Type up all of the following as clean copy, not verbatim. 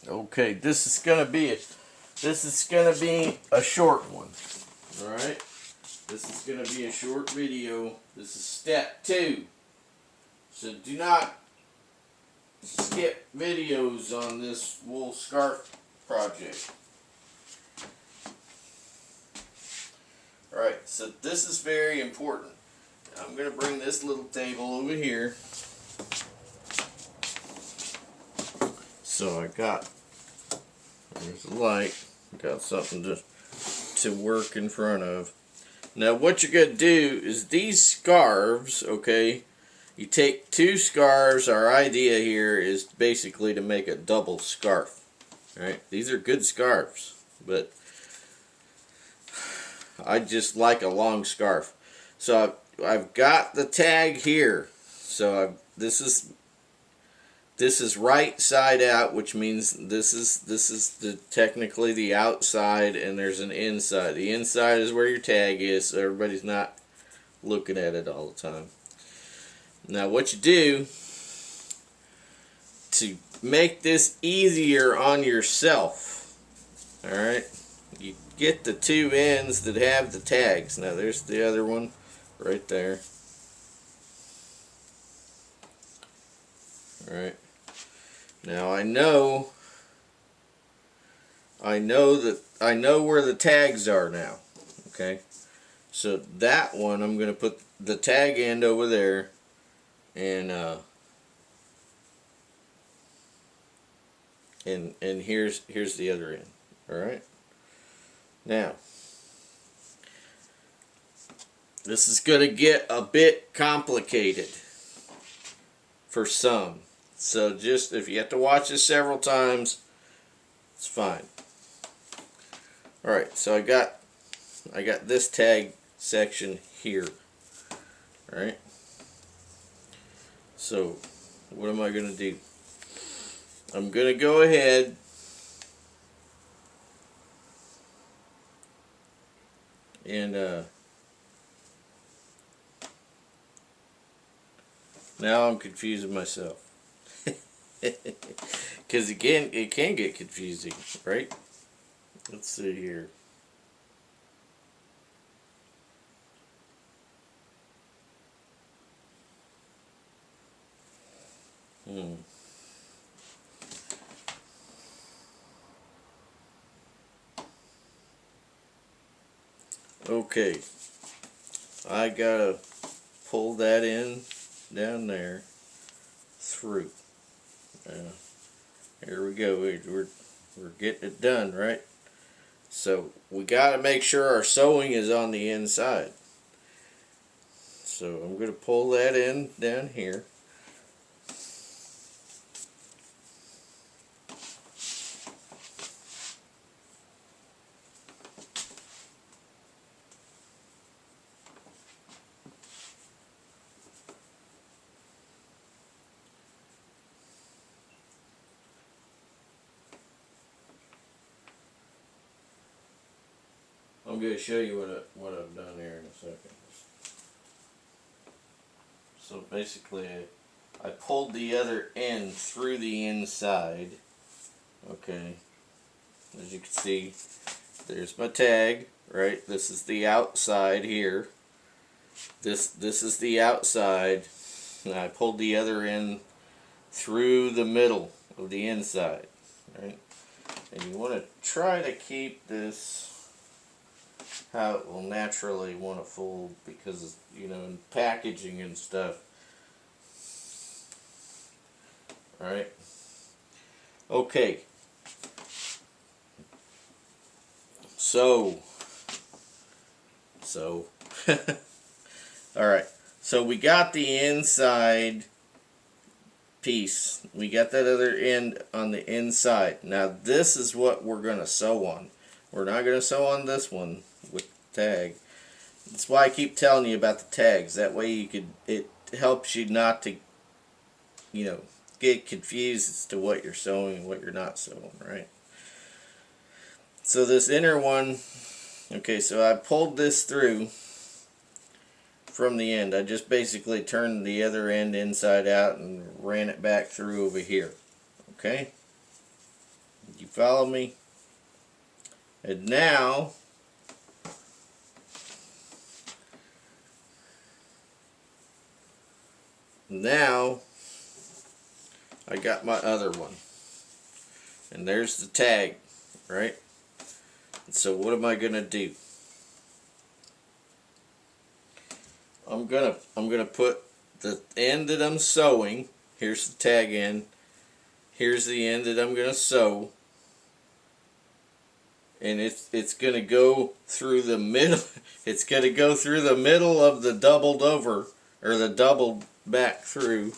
Okay, this is gonna be a short one. All right, this is gonna be a short video. This is step 2. So do not skip videos on this wool scarf project. All right, so this is very important. I'm gonna bring this little table over here. So there's a light, got something to work in front of. Now what you're going to do is these scarves, okay, you take 2 scarves. Our idea here is basically to make a double scarf. Alright, these are good scarves, but I just like a long scarf. So I've got the tag here. So this is right side out, which means this is technically the outside, and there's an inside. The inside is where your tag is, so everybody's not looking at it all the time. Now what you do to make this easier on yourself, alright, you get the 2 ends that have the tags. Now there's the other one right there. Alright. Now I know where the tags are now. Okay, so that one I'm going to put the tag end over there, and here's the other end. All right. Now this is going to get a bit complicated for some. So just, if you have to watch this several times, it's fine. Alright, so I got this tag section here. Alright. So what am I going to do? I'm going to go ahead and now I'm confusing myself. Because again, it can get confusing, right? Let's see here. Okay, I gotta pull that in down there through. Here we go. We're getting it done, right? So we got to make sure our sewing is on the inside. So I'm going to pull that in down here. I'm going to show you what I've done here in a second. So basically, I pulled the other end through the inside. Okay, as you can see, there's my tag, right? This is the outside here. This is the outside, and I pulled the other end through the middle of the inside, right? And you want to try to keep this how it will naturally want to fold, because, you know, in packaging and stuff. Alright. Okay. So alright. So we got the inside piece. We got that other end on the inside. Now this is what we're going to sew on. We're not going to sew on this one with the tag. That's why I keep telling you about the tags. That way it helps you not to, you know, get confused as to what you're sewing and what you're not sewing, right? So this inner one, okay, so I pulled this through from the end. I just basically turned the other end inside out and ran it back through over here. Okay? follow me? And now I got my other one. And there's the tag, right? And so what am I gonna do? I'm gonna put the end that I'm sewing. Here's the tag end. Here's the end that I'm gonna sew. And it's gonna go through the middle. It's gonna go through the middle of the doubled over, or the doubled back through.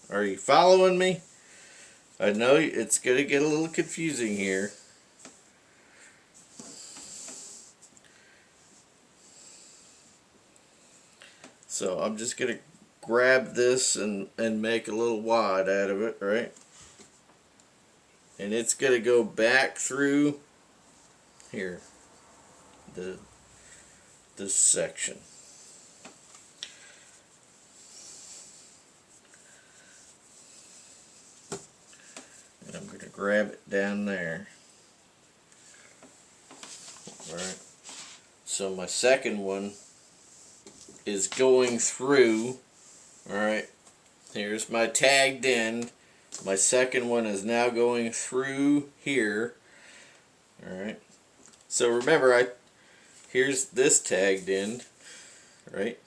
Are you following me? I know it's gonna get a little confusing here. So I'm just gonna grab this and make a little wad out of it, right? And it's gonna go back through here, this section. And I'm gonna grab it down there. Alright. So my second one is going through. Alright. Here's my tagged end. My second one is now going through here. Alright. So remember, here's this tagged end, right?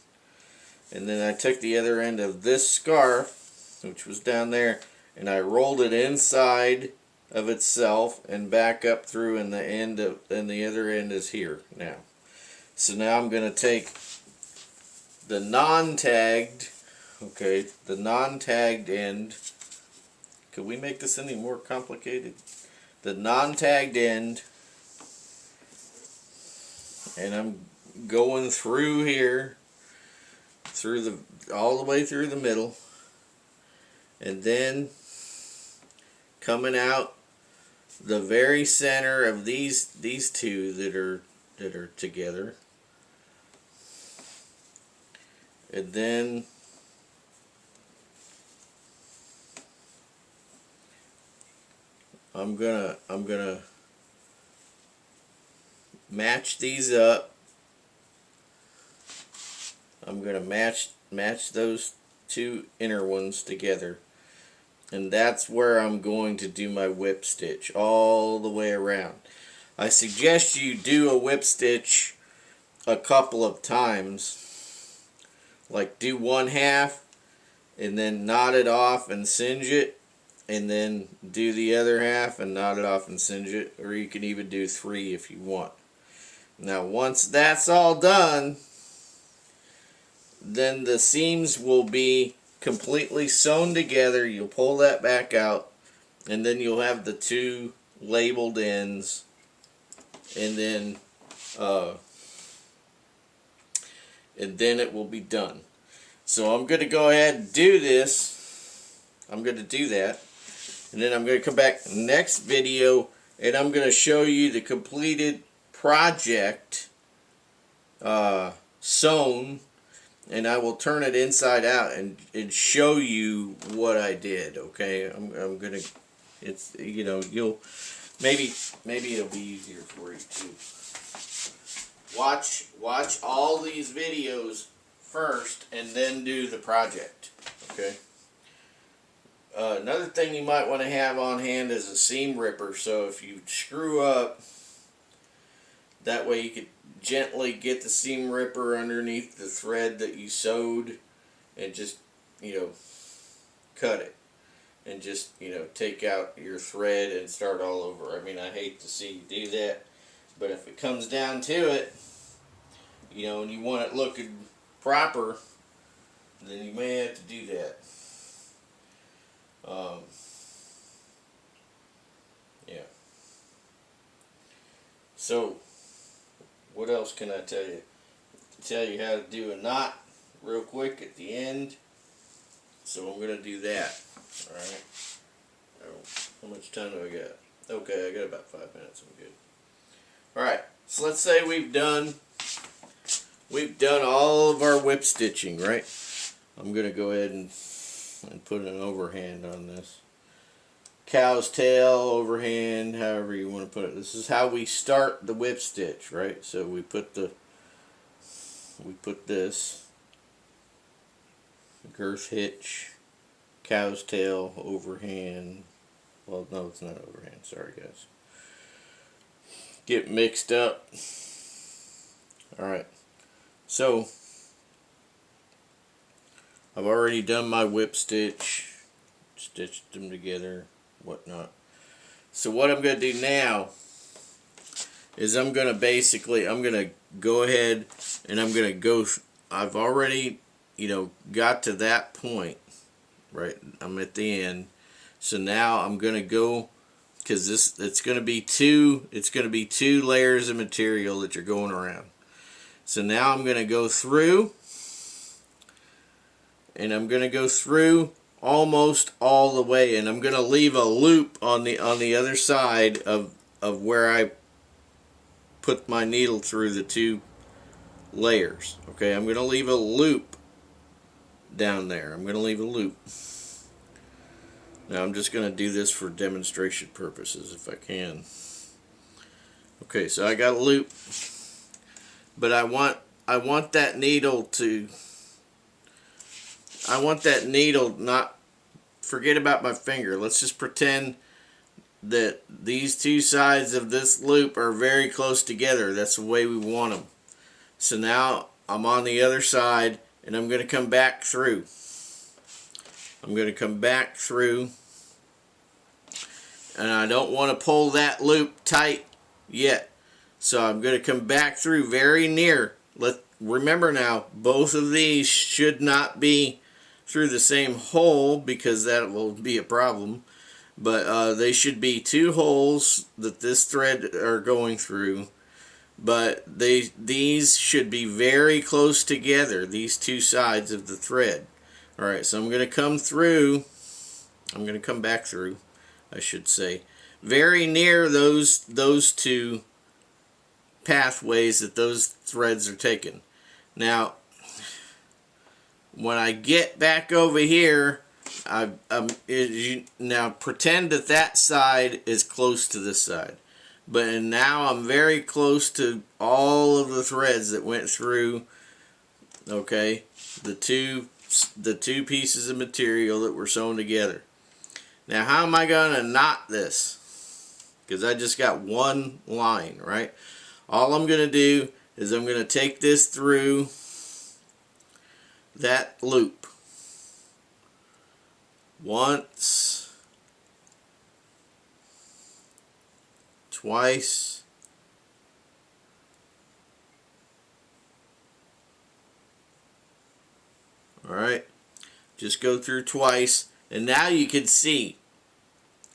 And then I took the other end of this scarf, which was down there, and I rolled it inside of itself and back up through, and the other end is here now. So now I'm going to take the non-tagged, okay, the non-tagged end. Could we make this any more complicated? The non-tagged end, and I'm going through here, all the way through the middle, and then coming out the very center of these two that are together, and then I'm gonna match these up. I'm gonna match those two inner ones together, and that's where I'm going to do my whip stitch all the way around. I suggest you do a whip stitch a couple of times, like do one half and then knot it off and singe it, and then do the other half and knot it off and singe it, or you can even do 3 if you want. Now once that's all done, then the seams will be completely sewn together. You'll pull that back out, and then you'll have the two labeled ends, and then it will be done. So I'm going to go ahead and do this. I'm going to do that, and then I'm going to come back next video, and I'm going to show you the completed project sewn, and I will turn it inside out and show you what I did. Okay, I'm gonna. It's, you know, you'll maybe it'll be easier for you too. Watch all these videos first, and then do the project. Okay. Another thing you might want to have on hand is a seam ripper. So if you screw up, that way you could gently get the seam ripper underneath the thread that you sewed, and just, you know, cut it, and just, you know, take out your thread and start all over. I mean, I hate to see you do that, but if it comes down to it, you know, and you want it looking proper, then you may have to do that. Yeah. So what else can I tell you? Tell you how to do a knot real quick at the end. So I'm going to do that. Alright. How much time do I got? Okay, I got about 5 minutes. I'm good. Alright, so let's say we've done all of our whip stitching, right? I'm going to go ahead and put an overhand on this. cow's tail, overhand, however you want to put it. This is how we start the whip stitch, right? So we put this girth hitch, cow's tail, overhand. Well, no, it's not overhand. Sorry, guys. Get mixed up. Alright. So, I've already done my whip stitch. Stitched them together, whatnot. So what I'm going to do now is I'm going to go ahead and I'm going to go, I've already, got to that point, right? I'm at the end. So now I'm going to go, because it's going to be two layers of material that you're going around. So now I'm going to go through, and I'm going to go through almost all the way, and I'm going to leave a loop on the other side of where I put my needle through the two layers. Okay, I'm going to leave a loop down there. I'm going to leave a loop. Now I'm just going to do this for demonstration purposes if I can. Okay, so I got a loop, but I want that needle to, not, forget about my finger. Let's just pretend that these two sides of this loop are very close together. That's the way we want them. So now I'm on the other side, and I'm going to come back through. I'm going to come back through, and I don't want to pull that loop tight yet. So I'm going to come back through very near. Remember now, both of these should not be through the same hole, because that will be a problem. But they should be two holes that this thread are going through. But these should be very close together, these two sides of the thread. Alright, so I'm going to come through, I'm going to come back through, I should say, very near those two pathways that those threads are taking. Now, when I get back over here, now pretend that side is close to this side. But now I'm very close to all of the threads that went through, okay, the two pieces of material that were sewn together. Now how am I going to knot this? Because I just got one line, right? All I'm going to do is I'm going to take this through that loop once, twice, alright, just go through twice, and now you can see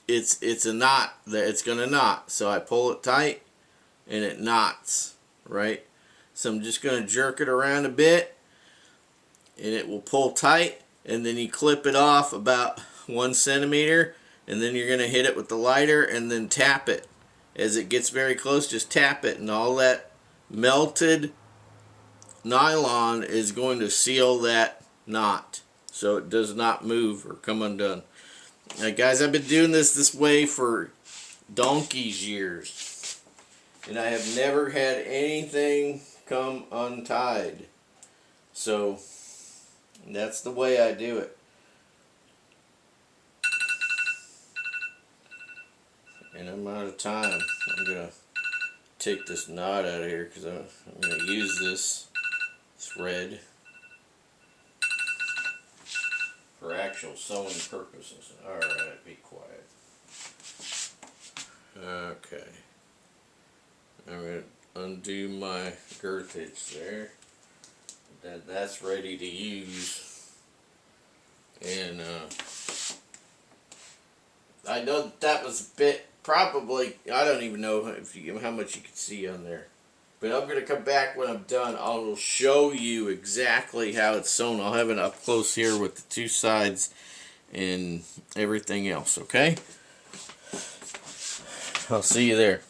it's a knot that it's gonna knot. So I pull it tight and it knots, right? So I'm just gonna jerk it around a bit and it will pull tight, and then you clip it off about 1 centimeter, and then you're gonna hit it with the lighter and then tap it. As it gets very close, just tap it, and all that melted nylon is going to seal that knot so it does not move or come undone. Now guys, I've been doing this way for donkey's years, and I have never had anything come untied. So that's the way I do it. And I'm out of time. I'm going to take this knot out of here because I'm going to use this thread for actual sewing purposes. Alright, be quiet. Okay. I'm going to undo my girth hitch there. That's ready to use. And I know that was a bit, probably, I don't even know how much you can see on there. But I'm going to come back when I'm done. I will show you exactly how it's sewn. I'll have it up close here with the two sides and everything else, okay? I'll see you there.